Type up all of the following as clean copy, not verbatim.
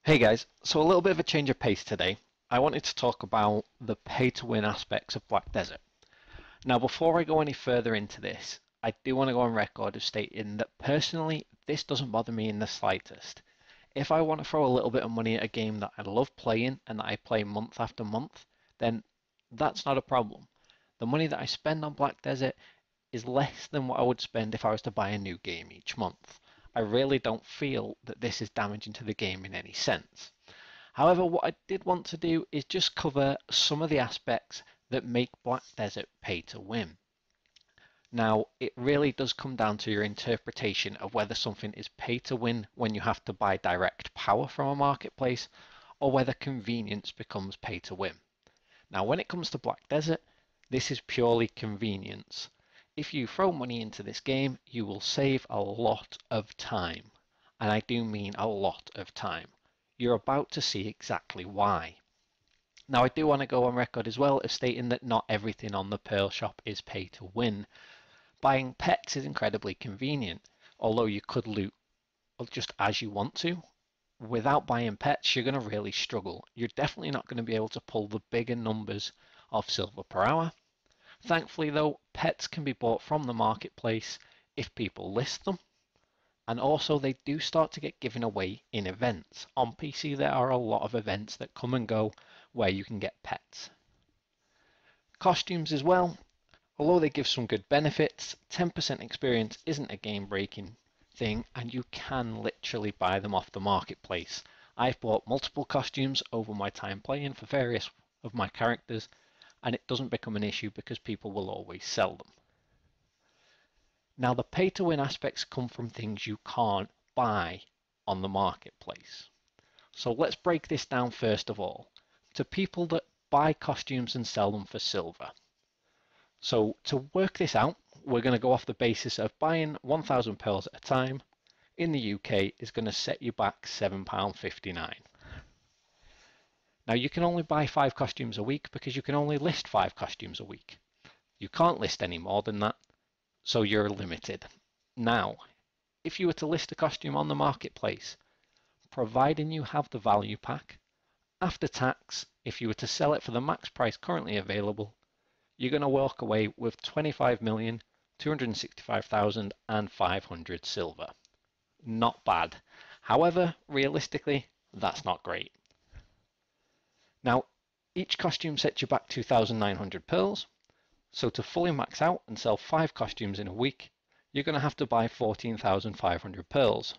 Hey guys, so a little bit of a change of pace today. I wanted to talk about the pay-to-win aspects of Black Desert. Now, before I go any further into this, I do want to go on record of stating that personally, this doesn't bother me in the slightest. If I want to throw a little bit of money at a game that I love playing and that I play month after month, then that's not a problem. The money that I spend on Black Desert is less than what I would spend if I was to buy a new game each month. I really don't feel that this is damaging to the game in any sense. However, what I did want to do is just cover some of the aspects that make Black Desert pay to win. Now, it really does come down to your interpretation of whether something is pay to win when you have to buy direct power from a marketplace, or whether convenience becomes pay to win. Now, when it comes to Black Desert, this is purely convenience. If you throw money into this game, you will save a lot of time. And I do mean a lot of time. You're about to see exactly why. Now, I do want to go on record as well of stating that not everything on the Pearl Shop is pay to win. Buying pets is incredibly convenient, although you could loot just as you want to. Without buying pets, you're going to really struggle. You're definitely not going to be able to pull the bigger numbers of silver per hour. Thankfully though, pets can be bought from the marketplace if people list them, and also they do start to get given away in events. On PC there are a lot of events that come and go where you can get pets. Costumes as well, although they give some good benefits, 10% experience isn't a game breaking thing and you can literally buy them off the marketplace. I've bought multiple costumes over my time playing for various of my characters, and it doesn't become an issue because people will always sell them. Now, the pay to win aspects come from things you can't buy on the marketplace. So let's break this down first of all to people that buy costumes and sell them for silver. So to work this out, we're going to go off the basis of buying 1,000 pearls at a time in the UK is going to set you back £7.59. Now, you can only buy 5 costumes a week because you can only list 5 costumes a week. You can't list any more than that, so you're limited. Now, if you were to list a costume on the marketplace, providing you have the value pack, after tax, if you were to sell it for the max price currently available, you're going to walk away with 25,265,500 silver. Not bad. However, realistically, that's not great. Now, each costume sets you back 2,900 pearls, so to fully max out and sell 5 costumes in a week, you're going to have to buy 14,500 pearls.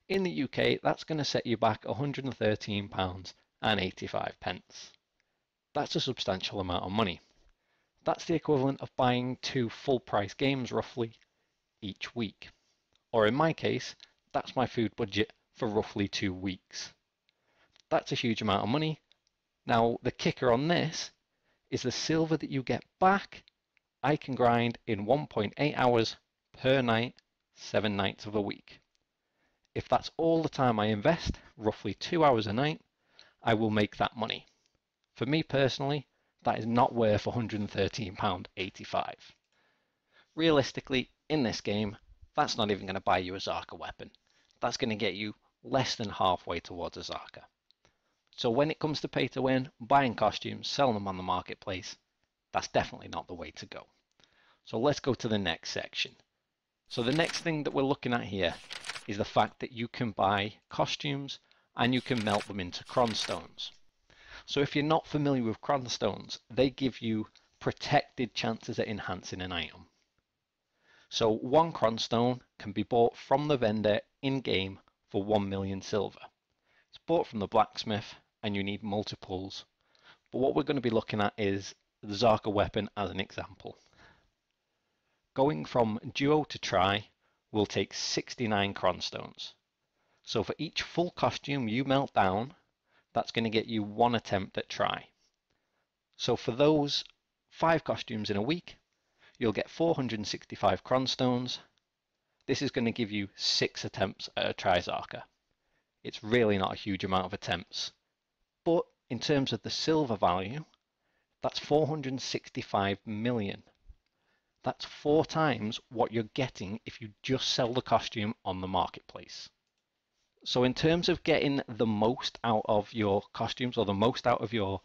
In the UK, that's going to set you back £113.85. That's a substantial amount of money. That's the equivalent of buying 2 full-price games roughly each week. Or in my case, that's my food budget for roughly 2 weeks. That's a huge amount of money. Now, the kicker on this is the silver that you get back, I can grind in 1.8 hours per night, 7 nights of a week. If that's all the time I invest, roughly 2 hours a night, I will make that money. For me personally, that is not worth £113.85. Realistically, in this game, that's not even going to buy you a Zarka weapon. That's going to get you less than halfway towards a Zarka. So when it comes to pay to win, buying costumes, selling them on the marketplace, that's definitely not the way to go. So let's go to the next section. So the next thing that we're looking at here is the fact that you can buy costumes and you can melt them into cronstones. So if you're not familiar with cronstones, they give you protected chances at enhancing an item. So 1 cronstone can be bought from the vendor in-game for 1 million silver. It's bought from the blacksmith and you need multiples. But what we're going to be looking at is the Zarka weapon as an example. Going from duo to try will take 69 cronstones. So for each full costume you melt down, that's going to get you 1 attempt at try. So for those 5 costumes in a week, you'll get 465 cronstones. This is going to give you 6 attempts at a try Zarka. It's really not a huge amount of attempts. But in terms of the silver value, that's 465 million. That's 4 times what you're getting if you just sell the costume on the marketplace. So in terms of getting the most out of your costumes or the most out of your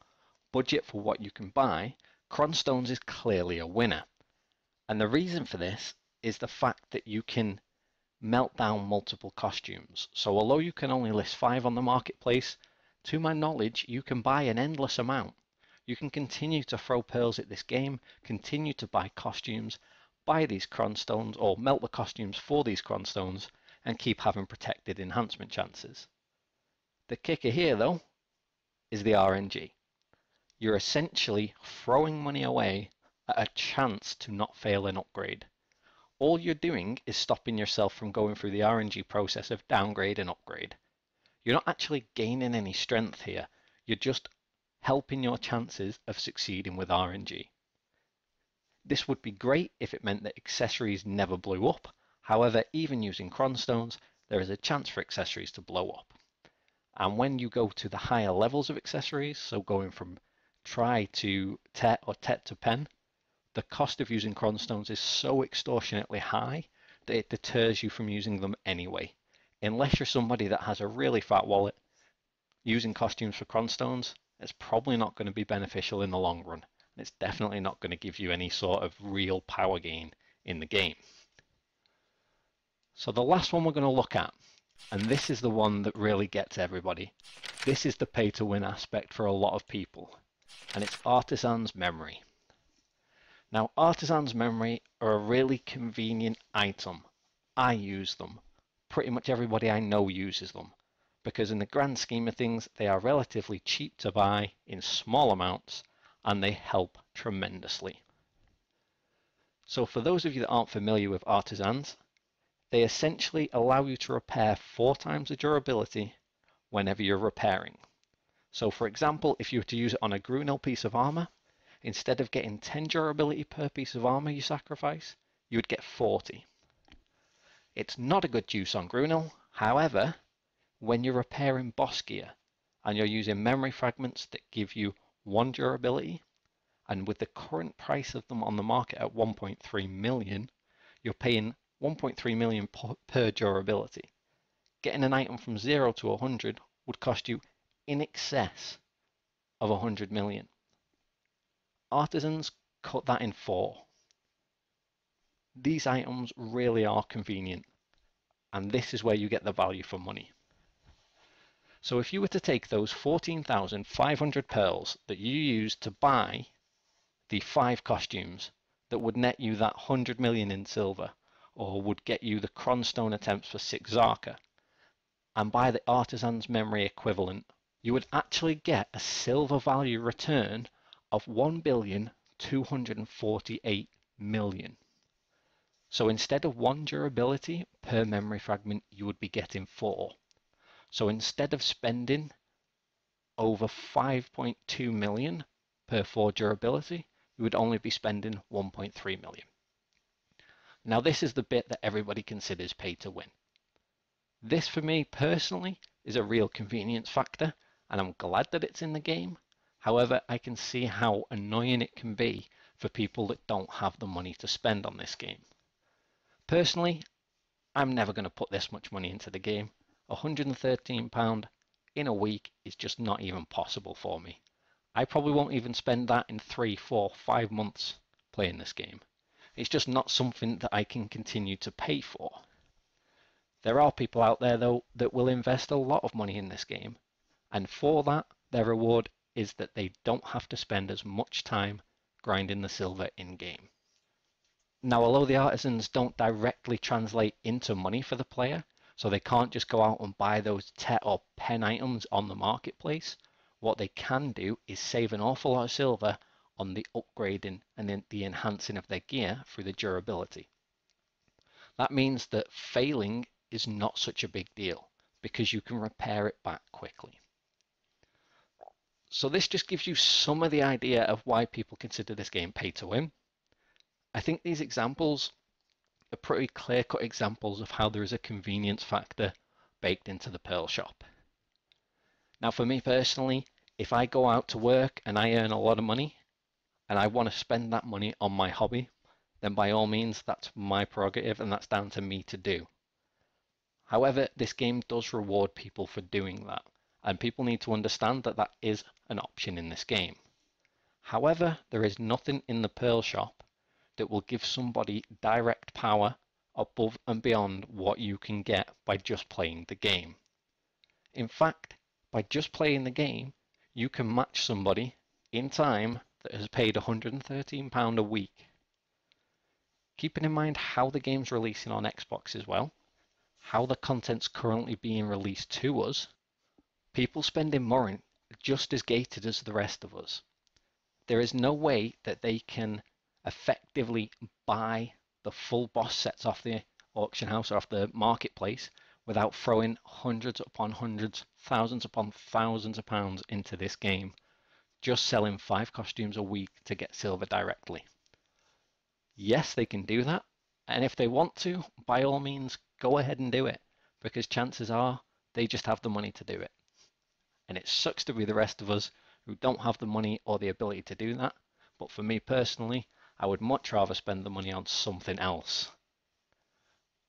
budget for what you can buy, Cronstones is clearly a winner. And the reason for this is the fact that you can melt down multiple costumes. So although you can only list 5 on the marketplace, to my knowledge, you can buy an endless amount. You can continue to throw pearls at this game, continue to buy costumes, buy these Cronstones or melt the costumes for these Cronstones, and keep having protected enhancement chances. The kicker here though is the RNG. You're essentially throwing money away at a chance to not fail an upgrade. All you're doing is stopping yourself from going through the RNG process of downgrade and upgrade. You're not actually gaining any strength here, you're just helping your chances of succeeding with RNG. This would be great if it meant that accessories never blew up. However, even using Cronstones, there is a chance for accessories to blow up. And when you go to the higher levels of accessories, so going from Tri to Tet or Tet to Pen, the cost of using Cronstones is so extortionately high that it deters you from using them anyway. Unless you're somebody that has a really fat wallet, using costumes for Cronstones, it's probably not going to be beneficial in the long run. And it's definitely not going to give you any sort of real power gain in the game. So the last one we're going to look at, and this is the one that really gets everybody. This is the pay to win aspect for a lot of people, and it's Artisans Memory. Now, Artisans Memory are a really convenient item. I use them. Pretty much everybody I know uses them, because in the grand scheme of things, they are relatively cheap to buy in small amounts, and they help tremendously. So for those of you that aren't familiar with Artisans, they essentially allow you to repair 4 times the durability whenever you're repairing. So for example, if you were to use it on a Grunel piece of armor, instead of getting 10 durability per piece of armor you sacrifice, you would get 40. It's not a good use on Grunel, however, when you're repairing boss gear and you're using memory fragments that give you 1 durability, and with the current price of them on the market at 1.3 million, you're paying 1.3 million per durability. Getting an item from 0 to 100 would cost you in excess of 100 million. Artisans cut that in 4. These items really are convenient, and this is where you get the value for money. So if you were to take those 14,500 pearls that you used to buy the 5 costumes that would net you that 100 million in silver, or would get you the Cronstone attempts for 6 Zarka, and buy the Artisan's Memory equivalent, you would actually get a silver value return of 1,248,000,000. So instead of 1 durability per memory fragment, you would be getting 4. So instead of spending over 5.2 million per 4 durability, you would only be spending 1.3 million. Now this is the bit that everybody considers pay to win. This for me personally is a real convenience factor, and I'm glad that it's in the game. However, I can see how annoying it can be for people that don't have the money to spend on this game. Personally, I'm never going to put this much money into the game. £113 in a week is just not even possible for me. I probably won't even spend that in 3, 4, 5 months playing this game. It's just not something that I can continue to pay for. There are people out there though that will invest a lot of money in this game, and for that their reward is that they don't have to spend as much time grinding the silver in game. Now, although the artisans don't directly translate into money for the player, so they can't just go out and buy those Tet or Pen items on the marketplace, what they can do is save an awful lot of silver on the upgrading and then the enhancing of their gear through the durability. That means that failing is not such a big deal because you can repair it back quickly. So this just gives you some of the idea of why people consider this game pay to win. I think these examples are pretty clear-cut examples of how there is a convenience factor baked into the Pearl shop. Now for me personally, if I go out to work and I earn a lot of money and I want to spend that money on my hobby, then by all means that's my prerogative and that's down to me to do. However, this game does reward people for doing that, and people need to understand that that is an option in this game. However, there is nothing in the Pearl Shop that will give somebody direct power above and beyond what you can get by just playing the game. In fact, by just playing the game, you can match somebody in time that has paid £113 a week. Keeping in mind how the game's releasing on Xbox as well, how the content's currently being released to us, people spending more are just as gated as the rest of us. There is no way that they can effectively buy the full boss sets off the auction house or off the marketplace without throwing hundreds upon hundreds, thousands upon thousands of pounds into this game, just selling 5 costumes a week to get silver directly. Yes, they can do that, and if they want to, by all means, go ahead and do it, because chances are they just have the money to do it. And it sucks to be the rest of us who don't have the money or the ability to do that, but for me personally, I would much rather spend the money on something else.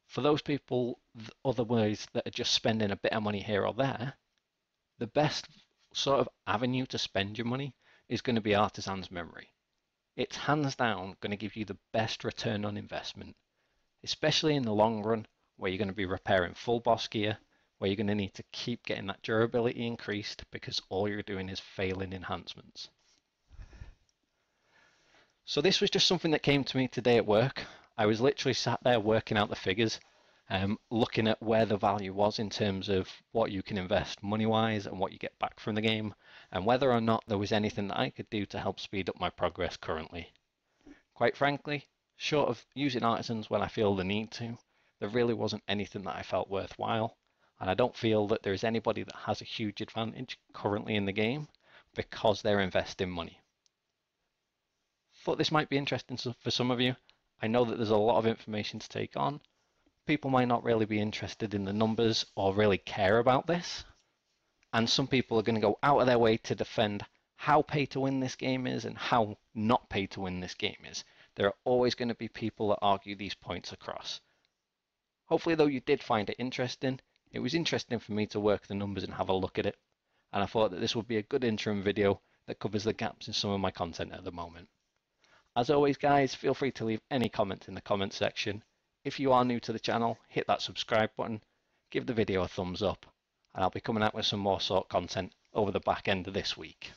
For those people, otherwise, that are just spending a bit of money here or there, the best sort of avenue to spend your money is going to be Artisans Memory. It's hands down going to give you the best return on investment, especially in the long run where you're going to be repairing full boss gear, where you're going to need to keep getting that durability increased because all you're doing is failing enhancements. So this was just something that came to me today at work. I was literally sat there working out the figures, looking at where the value was in terms of what you can invest money-wise and what you get back from the game, and whether or not there was anything that I could do to help speed up my progress currently. Quite frankly, short of using Artisans when I feel the need to, there really wasn't anything that I felt worthwhile, and I don't feel that there is anybody that has a huge advantage currently in the game because they're investing money. Thought this might be interesting for some of you. I know that there's a lot of information to take on. People might not really be interested in the numbers or really care about this. And some people are going to go out of their way to defend how pay to win this game is and how not pay to win this game is. There are always going to be people that argue these points across. Hopefully, though, you did find it interesting. It was interesting for me to work the numbers and have a look at it. And I thought that this would be a good interim video that covers the gaps in some of my content at the moment. As always, guys, feel free to leave any comments in the comment section. If you are new to the channel, hit that subscribe button, give the video a thumbs up, and I'll be coming out with some more sort content over the back end of this week.